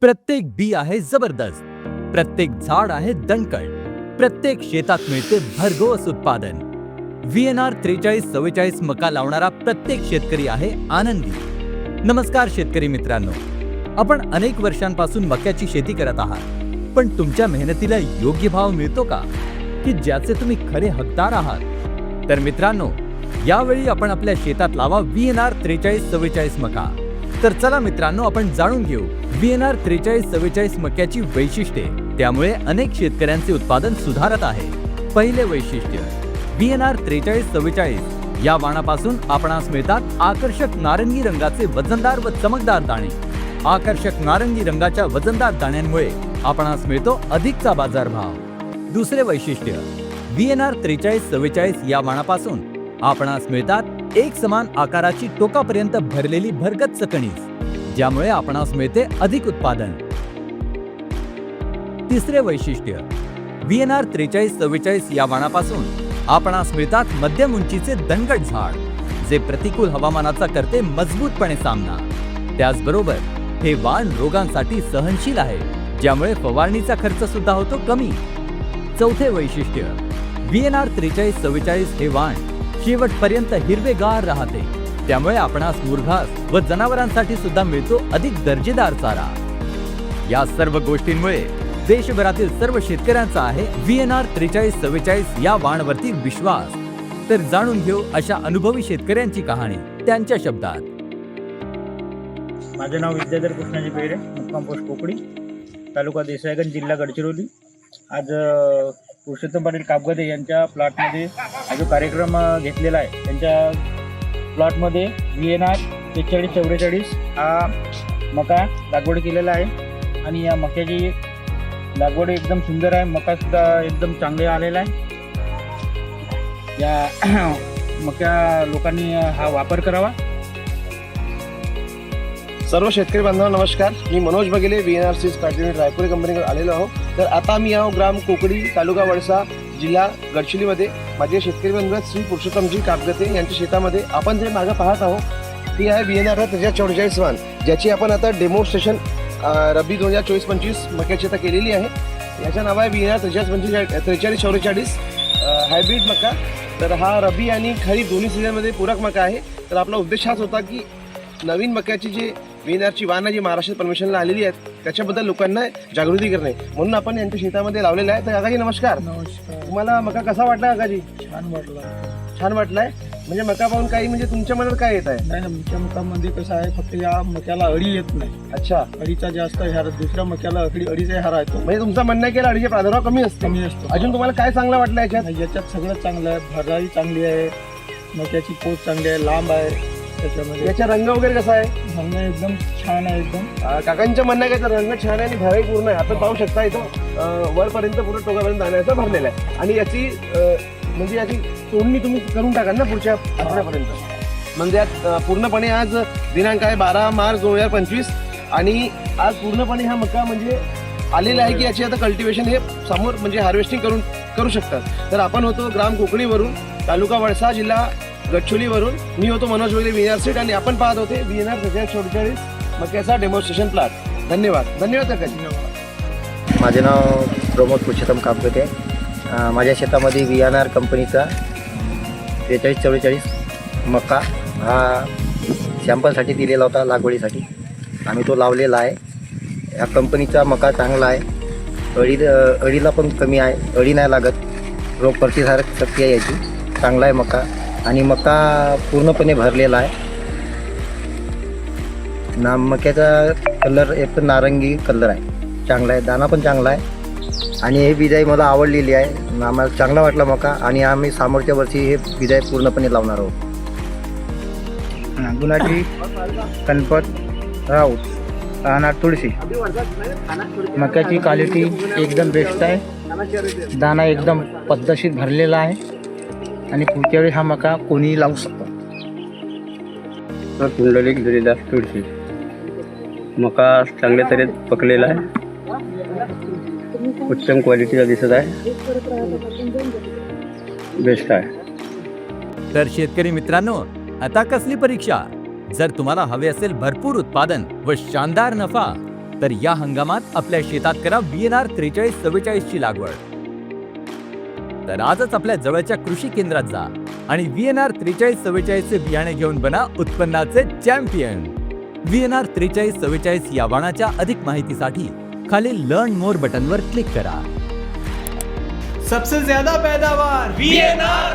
प्रत्येक बी आहे जबरदस्त, प्रत्येक झाड आहे दणकट, प्रत्येक शेतात मिळते भरघोस उत्पादन। VNR 4344 मका लावणारा प्रत्येक शेतकरी आहे आनंदी। नमस्कार शेतकरी मित्रांनो, आपण अनेक वर्षांपासून मक्याची शेती करत आहात, पण तुमच्या मेहनतीला योग्य भाव मिळतो का, की ज्याचे तुम्ही खरे हकदार आहात? तर मित्रांनो, यावेळी आपण आपल्या शेतात लावा VNR 4344 मका। तर चला मित्रांनो, आपण जाणून घेऊ VNR 4344 मक्याची वैशिष्ट्ये। त्यामुळे अनेक शेतकऱ्यांचे उत्पादन सुधारत आहे। पहिले वैशिष्ट्य, VNR 4344 या वाणापासून आपणास मिळतात आकर्षक नारंगी रंगाचे वजनदार व चमकदार दाणे। आकर्षक नारंगी रंगाच्या वजनदार दाण्यांमुळे आपणास मिळतो अधिकचा बाजारभाव। दुसरे वैशिष्ट्य, VNR 4344 या वाणापासून आपणास मिळतात एक समान आकाराची टोकापर्यंत भरलेली भरगच्च कणीस, ज्यामुळे आपणास मिळते अधिक उत्पादन। तिसरे वैशिष्ट्य, VNR 4344 या वाणापासून आपणास मिळतात मध्यम उंचीचे दणकट झाड, जे प्रतिकूल हवामानाचा करते मजबूतपणे सामना। त्याचबरोबर हे वाण रोगांसाठी सहनशील आहे, ज्यामुळे फवारणीचा खर्च सुद्धा होतो कमी। चौथे वैशिष्ट्य, VNR 4344 हे वाण शेवटपर्यंत हिरवेगार राहते, त्यामुळे आपणास मुरघास व जनावरांसाठी सुद्धा मिळतो अधिक दर्जेदार चारा। या सर्व गोष्टींमुळे देशभरातील सर्व शेतकऱ्यांचा आहे VNR 4344 या वाणवरती विश्वास। तर जाणून घेऊ अशा अनुभवी शेतकऱ्यांची कहाणी त्यांच्या शब्दात। माझे नाव विद्याधर कृष्णाजी पेरे, मुक्काम पोस्ट कोकडी, तालुका देसाईगंज, जिल्हा गडचिरोली। आज पुरुषोत्तम पाटील कापगदे यांच्या प्लॉटमध्ये हा जो कार्यक्रम घेतलेला आहे, त्यांच्या प्लॉटमध्ये VNR 4344 हा मका लागवड केलेला आहे आणि या मक्याची लागवड एकदम सुंदर आहे। मकासुद्धा एकदम चांगले आलेला आहे। या मक्या लोकांनी हा वापर करावा। सर्व शेतकरी बांधवांना नमस्कार, मी Manoj Baghele, VNR seeds private limited Raipur कंपनीकडे आलेलो आहोत। तर आता मी आहो ग्राम कोकडी, तालुका वडसा, जिल्हा गडचिरोलीमध्ये। माझे शेतकरी बांधव श्री पुरुषोत्तमजी कापगते यांच्या शेतामध्ये आपण जे मागं पाहत आहोत ती आहे VNR 4344 वाण, ज्याची आपण आता डेमॉन्स्ट्रेशन रब्बी 2024-25 मक्याची आता केलेली आहे। याचं नाव आहे VNR 4344 हायब्रिड मका। तर हा रब्बी आणि खरीप दोन्ही सीझनमध्ये पूरक मका आहे। तर आपला उद्देश हाच होता की नवीन मक्याची जी VNRची वाहनं जी महाराष्ट्र परमिशनला आलेली आहेत त्याच्याबद्दल लोकांना जागृती करणे, म्हणून आपण यांच्या शेतामध्ये लावलेलं आहे। तर काकाजी नमस्कार। नमस्कार। तुम्हाला मका कसा वाटला काकाजी? छान वाटलं। छान वाटलाय म्हणजे मका पाहून काही म्हणजे तुमच्या मनात काय येत आहे? नाही ना, आमच्या मकामध्ये कसं आहे, फक्त या मक्याला अळी येत नाही। अच्छा, अळीचा जास्त ह्या दुसऱ्या मक्याला अळीचा हार येतो, म्हणजे तुमचं म्हणणं आहे की अडीचे प्रादुर्भाव कमी असतो। कमी असतो। अजून तुम्हाला काय चांगलं वाटलं याच्यात? याच्यात सगळं चांगलं आहे। भराई चांगली आहे, मक्याची पोत चांगली आहे, लांब आहे। त्याच्यामध्ये याचा रंग वगैरे कसा आहे? रंग एकदम छान आहे। एकदम काकांचं म्हणणं आहे की रंग छान आहे आणि भराई पूर्ण आहे। आपण पाहू शकता इथं वरपर्यंत पूर्ण टोकापर्यंत दाण्याचं भरलेलं आहे आणि याची म्हणजे याची तोडणी तुम्ही करून टाकाल ना पुढच्या आठवड्यापर्यंत। म्हणजे यात पूर्णपणे आज दिनांक आहे 12 मार्च 2025 आणि आज पूर्णपणे हा मका म्हणजे आलेला आहे की याची आता कल्टिवेशन हे समोर म्हणजे हार्वेस्टिंग करू शकतात। तर आपण होतो ग्राम कोकणीवरून, तालुका वडसा, जिल्हा गडचिरोलीवरून। मी होतो मनोज वगैरे VNR सीड आणि आपण पाहत होते VNR 4344 मक्याचा डेमॉन्स्ट्रेशन प्लॉट। धन्यवाद। धन्यवाद काकाजी। माझे नाव प्रमोद पुरुषोत्तम कापगते। माझ्या शेतामध्ये VNR कंपनीचा 4344 मका हा सॅम्पलसाठी दिलेला होता लागवडीसाठी, आम्ही तो लावलेला आहे। या कंपनीचा मका चांगला आहे, अळीला पण कमी आहे, अळी नाही लागत, रोग प्रतिकारक शक्ती आहे याची, चांगला आहे मका आणि मका पूर्णपणे भरलेला आहे ना। मक्याचा कलर एकदम नारंगी कलर आहे, चांगला आहे, दाना पण चांगला आहे आणि हे बिजाई मला आवडलेली आहे। आम्हाला चांगला वाटला मका आणि आम्ही समोरच्या वर्षी हे बिजाई पूर्णपणे लावणार आहोत। गुलाटी गणपत राऊत, राहणार तुळशी। मक्याची क्वालिटी एकदम बेस्ट आहे, दाना एकदम पद्धतशीर भरलेला आहे आणि पुढच्या वेळी हा मका कोणीही लावू शकतो। कुंडलिक गिरीदास तुळशी मका चांगल्या तऱ्हेत पकलेला आहे, उत्तम क्वालिटीचा दिसत आहे, बेस्ट आहे। तर शेतकरी मित्रांनो, आता कसली परीक्षा? जर तुम्हाला हवे असेल भरपूर उत्पादन व शानदार नफा, तर या हंगामात आपल्या शेतात करा VNR 4344 ची लागवड. तर आजच आपल्या जवळच्या कृषी केंद्रात जा आणि VNR 4344 चे बियाणे घेऊन बना उत्पन्नाचे चॅम्पियन. VNR 4344 या वाणाच्या अधिक माहितीसाठी खालील लर्न मोर बटनवर क्लिक करा. सबसे ज्यादा पैदावार VNR